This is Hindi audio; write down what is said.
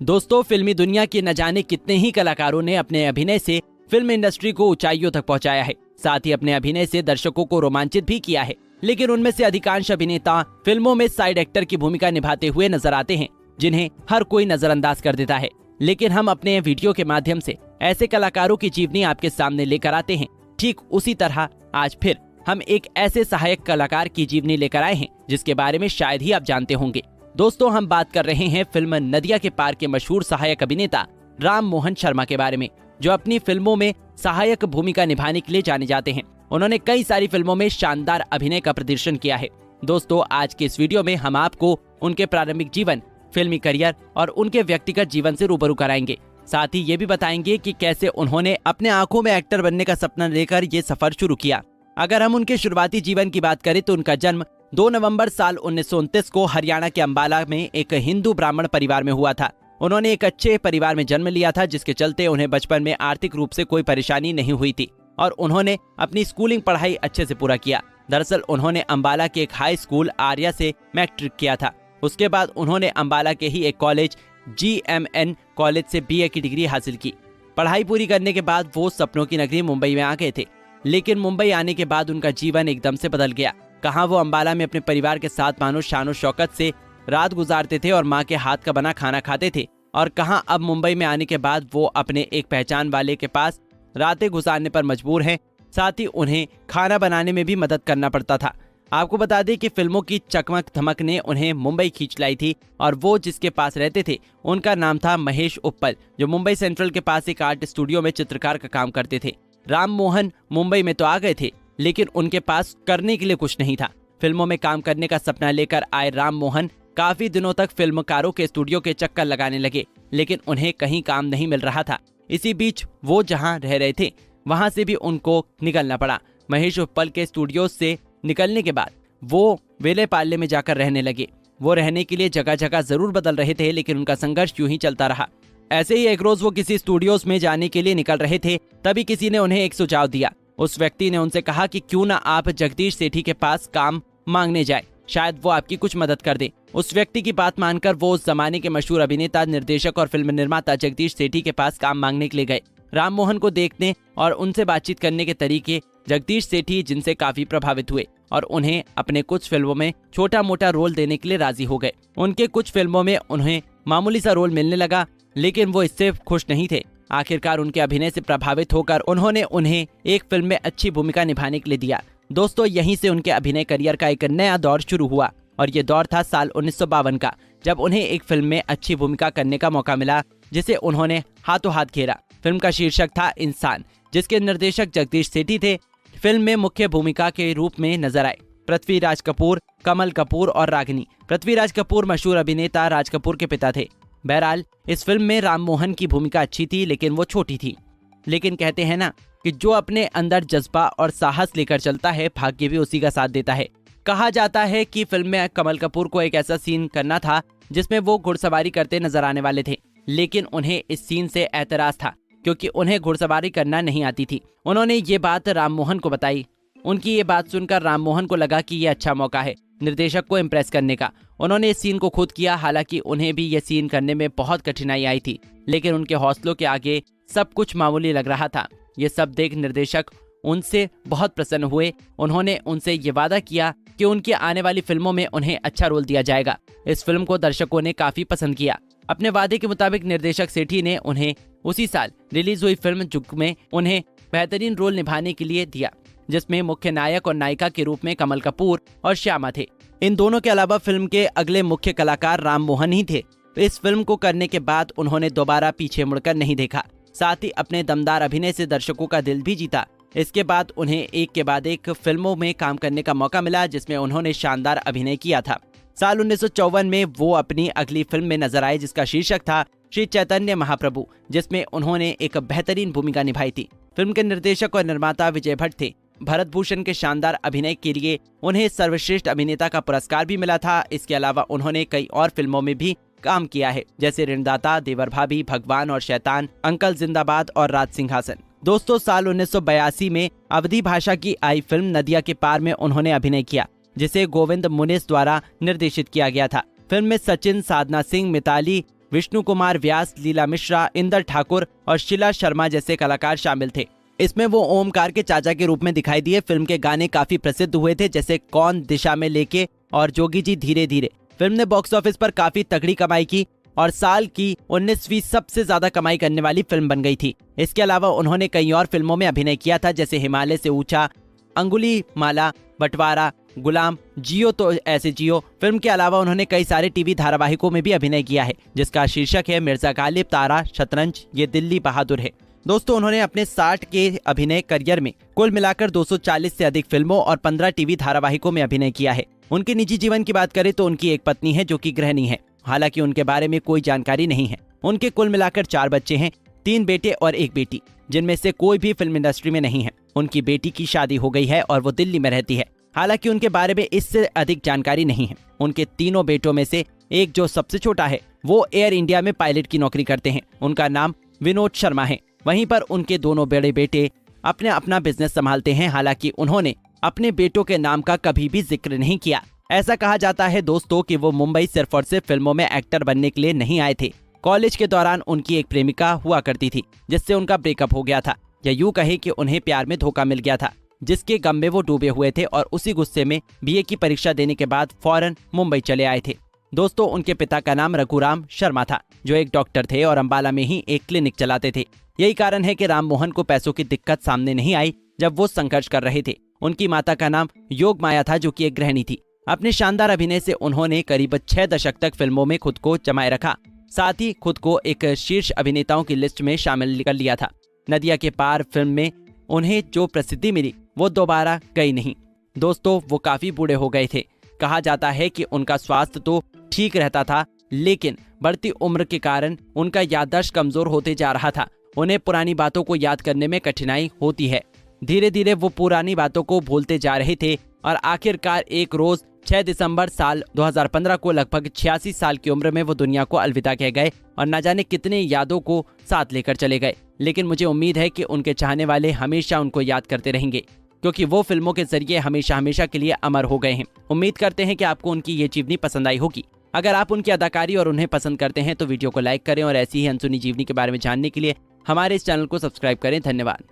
दोस्तों, फिल्मी दुनिया के न जाने कितने ही कलाकारों ने अपने अभिनय से फिल्म इंडस्ट्री को ऊंचाइयों तक पहुंचाया है। साथ ही अपने अभिनय से दर्शकों को रोमांचित भी किया है। लेकिन उनमें से अधिकांश अभिनेता फिल्मों में साइड एक्टर की भूमिका निभाते हुए नजर आते हैं, जिन्हें हर कोई नजरअंदाज कर देता है। लेकिन हम अपने वीडियो के माध्यम से ऐसे कलाकारों की जीवनी आपके सामने लेकर आते हैं। ठीक उसी तरह आज फिर हम एक ऐसे सहायक कलाकार की जीवनी लेकर आए हैं, जिसके बारे में शायद ही आप जानते होंगे। दोस्तों, हम बात कर रहे हैं फिल्म नदिया के पार के मशहूर सहायक अभिनेता राम मोहन शर्मा के बारे में, जो अपनी फिल्मों में सहायक भूमिका निभाने के लिए जाने जाते हैं। उन्होंने कई सारी फिल्मों में शानदार अभिनय का प्रदर्शन किया है। दोस्तों, आज के इस वीडियो में हम आपको उनके प्रारंभिक जीवन, फिल्मी करियर और उनके व्यक्तिगत जीवन से रूबरू कराएंगे। साथ ही ये भी बताएंगे कि कैसे उन्होंने अपने आंखों में एक्टर बनने का सपना लेकर ये सफर शुरू किया। अगर हम उनके शुरुआती जीवन की बात करें तो उनका जन्म 2 नवंबर साल 1929 को हरियाणा के अंबाला में एक हिंदू ब्राह्मण परिवार में हुआ था। उन्होंने एक अच्छे परिवार में जन्म लिया था, जिसके चलते उन्हें बचपन में आर्थिक रूप से कोई परेशानी नहीं हुई थी और उन्होंने अपनी स्कूलिंग पढ़ाई अच्छे से पूरा किया। दरअसल उन्होंने अंबाला के एक हाई स्कूल आर्या से मैट्रिक किया था। उसके बाद उन्होंने अंबाला के ही एक कॉलेज GMN कॉलेज से BA की डिग्री हासिल की। पढ़ाई पूरी करने के बाद वो सपनों की नगरी मुंबई में आ गए थे। लेकिन मुंबई आने के बाद उनका जीवन एकदम से बदल गया। कहाँ वो अंबाला में अपने परिवार के साथ मानो शानो शौकत से रात गुजारते थे और माँ के हाथ का बना खाना खाते थे, और कहाँ अब मुंबई में आने के बाद वो अपने एक पहचान वाले के पास रातें गुजारने पर मजबूर हैं। साथ ही उन्हें खाना बनाने में भी मदद करना पड़ता था। आपको बता दें कि फिल्मों की चकमक धमक ने उन्हें मुंबई खींच लाई थी और वो जिसके पास रहते थे उनका नाम था महेश उप्पल, जो मुंबई सेंट्रल के पास एक आर्ट स्टूडियो में चित्रकार का काम करते थे। राम मोहन मुंबई में तो आ गए थे, लेकिन उनके पास करने के लिए कुछ नहीं था। फिल्मों में काम करने का सपना लेकर आए राम मोहन काफी दिनों तक फिल्मकारों के स्टूडियो के चक्कर लगाने लगे, लेकिन उन्हें कहीं काम नहीं मिल रहा था। इसी बीच वो जहां रह रहे थे वहां से भी उनको निकलना पड़ा। महेश उप्पल के स्टूडियो से निकलने के बाद वो वेले पाले में जाकर रहने लगे। वो रहने के लिए जगह जगह जरूर बदल रहे थे, लेकिन उनका संघर्ष यूं ही चलता रहा। ऐसे ही एक रोज वो किसी स्टूडियोज में जाने के लिए निकल रहे थे, तभी किसी ने उन्हें एक सुझाव दिया। उस व्यक्ति ने उनसे कहा कि क्यों ना आप जगदीश सेठी के पास काम मांगने जाए, शायद वो आपकी कुछ मदद कर दे। उस व्यक्ति की बात मानकर वो उस जमाने के मशहूर अभिनेता, निर्देशक और फिल्म निर्माता जगदीश सेठी के पास काम मांगने के लिए गए। राम मोहन को देखने और उनसे बातचीत करने के तरीके जगदीश सेठी जिनसे काफी प्रभावित हुए और उन्हें अपने कुछ फिल्मों में छोटा मोटा रोल देने के लिए राजी हो गए। उनके कुछ फिल्मों में उन्हें मामूली सा रोल मिलने लगा, लेकिन वो इससे खुश नहीं थे। आखिरकार उनके अभिनय से प्रभावित होकर उन्होंने उन्हें एक फिल्म में अच्छी भूमिका निभाने के लिए दिया। दोस्तों, यहीं से उनके अभिनय करियर का एक नया दौर शुरू हुआ और ये दौर था साल 1952 का, जब उन्हें एक फिल्म में अच्छी भूमिका करने का मौका मिला, जिसे उन्होंने हाथों हाथ घेरा। फिल्म का शीर्षक था इंसान, जिसके निर्देशक जगदीश सेठी थे। फिल्म में मुख्य भूमिका के रूप में नजर आए पृथ्वीराज कपूर, कमल कपूर और रागिनी। पृथ्वीराज कपूर मशहूर अभिनेता राज कपूर के पिता थे। बहरहाल इस फिल्म में राम मोहन की भूमिका अच्छी थी, लेकिन वो छोटी थी। लेकिन कहते हैं ना कि जो अपने अंदर जज्बा और साहस लेकर चलता है, भाग्य भी उसी का साथ देता है। कहा जाता है कि फिल्म में कमल कपूर को एक ऐसा सीन करना था जिसमें वो घुड़सवारी करते नजर आने वाले थे, लेकिन उन्हें इस सीन से एतराज था क्योंकि उन्हें घुड़सवारी करना नहीं आती थी। उन्होंने ये बात राम मोहन को बताई। उनकी ये बात सुनकर राम मोहन को लगा कि ये अच्छा मौका है निर्देशक को इम्प्रेस करने का। उन्होंने इस सीन को खुद किया। हालांकि उन्हें भी ये सीन करने में बहुत कठिनाई आई थी, लेकिन उनके हौसलों के आगे सब कुछ मामूली लग रहा था। ये सब देख निर्देशक उनसे बहुत प्रसन्न हुए। उन्होंने उनसे ये वादा किया कि उनकी आने वाली फिल्मों में उन्हें अच्छा रोल दिया जाएगा। इस फिल्म को दर्शकों ने काफी पसंद किया। अपने वादे के मुताबिक निर्देशक सेठी ने उन्हें उसी साल रिलीज हुई फिल्म जुग में उन्हें बेहतरीन रोल निभाने के लिए दिया, जिसमें मुख्य नायक और नायिका के रूप में कमल कपूर और श्यामा थे। इन दोनों के अलावा फिल्म के अगले मुख्य कलाकार राम मोहन ही थे। इस फिल्म को करने के बाद उन्होंने दोबारा पीछे मुड़कर नहीं देखा। साथ ही अपने दमदार अभिनय से दर्शकों का दिल भी जीता। इसके बाद उन्हें एक के बाद एक फिल्मों में काम करने का मौका मिला, जिसमें उन्होंने शानदार अभिनय किया था। साल 1954 में वो अपनी अगली फिल्म में नजर आए, जिसका शीर्षक था श्री चैतन्य महाप्रभु, जिसमें उन्होंने एक बेहतरीन भूमिका निभाई थी। फिल्म के निर्देशक और निर्माता विजय भट्ट थे। भरत भूषण के शानदार अभिनय के लिए उन्हें सर्वश्रेष्ठ अभिनेता का पुरस्कार भी मिला था। इसके अलावा उन्होंने कई और फिल्मों में भी काम किया है, जैसे ऋणदाता, देवर भाभी, भगवान और शैतान, अंकल जिंदाबाद और राज सिंहासन। दोस्तों, साल 1982 में अवधी भाषा की आई फिल्म नदिया के पार में उन्होंने अभिनय किया, जिसे गोविंद मुनिस द्वारा निर्देशित किया गया था। फिल्म में सचिन, साधना सिंह, मिताली, विष्णु कुमार व्यास, लीला मिश्रा, इंदर ठाकुर और शीला शर्मा जैसे कलाकार शामिल थे। इसमें वो ओमकार के चाचा के रूप में दिखाई दिए। फिल्म के गाने काफी प्रसिद्ध हुए थे, जैसे कौन दिशा में लेके और जोगी जी धीरे धीरे। फिल्म ने बॉक्स ऑफिस पर काफी तगड़ी कमाई की और साल की 19वीं सबसे ज्यादा कमाई करने वाली फिल्म बन गई थी। इसके अलावा उन्होंने कई और फिल्मों में अभिनय किया था, जैसे हिमालय से ऊंचा, अंगुली माला, बंटवारा, गुलाम, जियो तो ऐसे जियो। फिल्म के अलावा उन्होंने कई सारे टीवी धारावाहिकों में भी अभिनय किया है, जिसका शीर्षक है मिर्जा गालिब, तारा, शतरंज, ये दिल्ली बहादुर है। दोस्तों, उन्होंने अपने 60 के अभिनय करियर में कुल मिलाकर 240 से अधिक फिल्मों और 15 टीवी धारावाहिकों में अभिनय किया है। उनके निजी जीवन की बात करें तो उनकी एक पत्नी है जो कि गृहिणी है। हालांकि उनके बारे में कोई जानकारी नहीं है। उनके कुल मिलाकर 4 बच्चे हैं, 3 बेटे और 1 बेटी, जिनमें से कोई भी फिल्म इंडस्ट्री में नहीं है। उनकी बेटी की शादी हो गई है और वो दिल्ली में रहती है। हालांकि उनके बारे में इससे अधिक जानकारी नहीं है। उनके तीनों बेटों में से एक जो सबसे छोटा है वो एयर इंडिया में पायलट की नौकरी करते हैं। उनका नाम विनोद शर्मा है। वहीं पर उनके दोनों बड़े बेटे अपना बिजनेस संभालते हैं। हालांकि उन्होंने अपने बेटों के नाम का कभी भी जिक्र नहीं किया। ऐसा कहा जाता है दोस्तों कि वो मुंबई सिर्फ और सिर्फ फिल्मों में एक्टर बनने के लिए नहीं आए थे। कॉलेज के दौरान उनकी एक प्रेमिका हुआ करती थी, जिससे उनका ब्रेकअप हो गया था, या यूं कहे कि उन्हें प्यार में धोखा मिल गया था, जिसके गम में वो डूबे हुए थे और उसी गुस्से में बीए की परीक्षा देने के बाद फौरन मुंबई चले आए थे। दोस्तों, उनके पिता का नाम रघुराम शर्मा था, जो एक डॉक्टर थे और अंबाला में ही एक क्लिनिक चलाते थे। यही कारण है कि राम मोहन को पैसों की दिक्कत सामने नहीं आई जब वो संघर्ष कर रहे थे। उनकी माता का नाम योग माया था, जो कि एक गृहिणी थी। अपने शानदार अभिनय से उन्होंने करीब 6 दशक तक फिल्मों में खुद को जमाए रखा। साथ ही खुद को एक शीर्ष अभिनेताओं की लिस्ट में शामिल कर लिया था। नदिया के पार फिल्म में उन्हें जो प्रसिद्धि मिली वो दोबारा गई नहीं। दोस्तों, वो काफी बूढ़े हो गए थे। कहा जाता है कि उनका स्वास्थ्य तो ठीक रहता था, लेकिन बढ़ती उम्र के कारण उनका याददाश्त कमजोर होते जा रहा था। उन्हें पुरानी बातों को याद करने में कठिनाई होती है। धीरे धीरे वो पुरानी बातों को भूलते जा रहे थे और आखिरकार एक रोज 6 दिसंबर साल 2015 को लगभग 86 साल की उम्र में वो दुनिया को अलविदा कह गए और न जाने कितने यादों को साथ लेकर चले गए। लेकिन मुझे उम्मीद है कि उनके चाहने वाले हमेशा उनको याद करते रहेंगे, क्योंकि वो फिल्मों के जरिए हमेशा हमेशा के लिए अमर हो गए हैं। उम्मीद करते हैं कि आपको उनकी ये जीवनी पसंद आई होगी। अगर आप उनकी अदाकारी और उन्हें पसंद करते हैं तो वीडियो को लाइक करें और ऐसी ही अनसुनी जीवनी के बारे में जानने के लिए हमारे इस चैनल को सब्सक्राइब करें। धन्यवाद।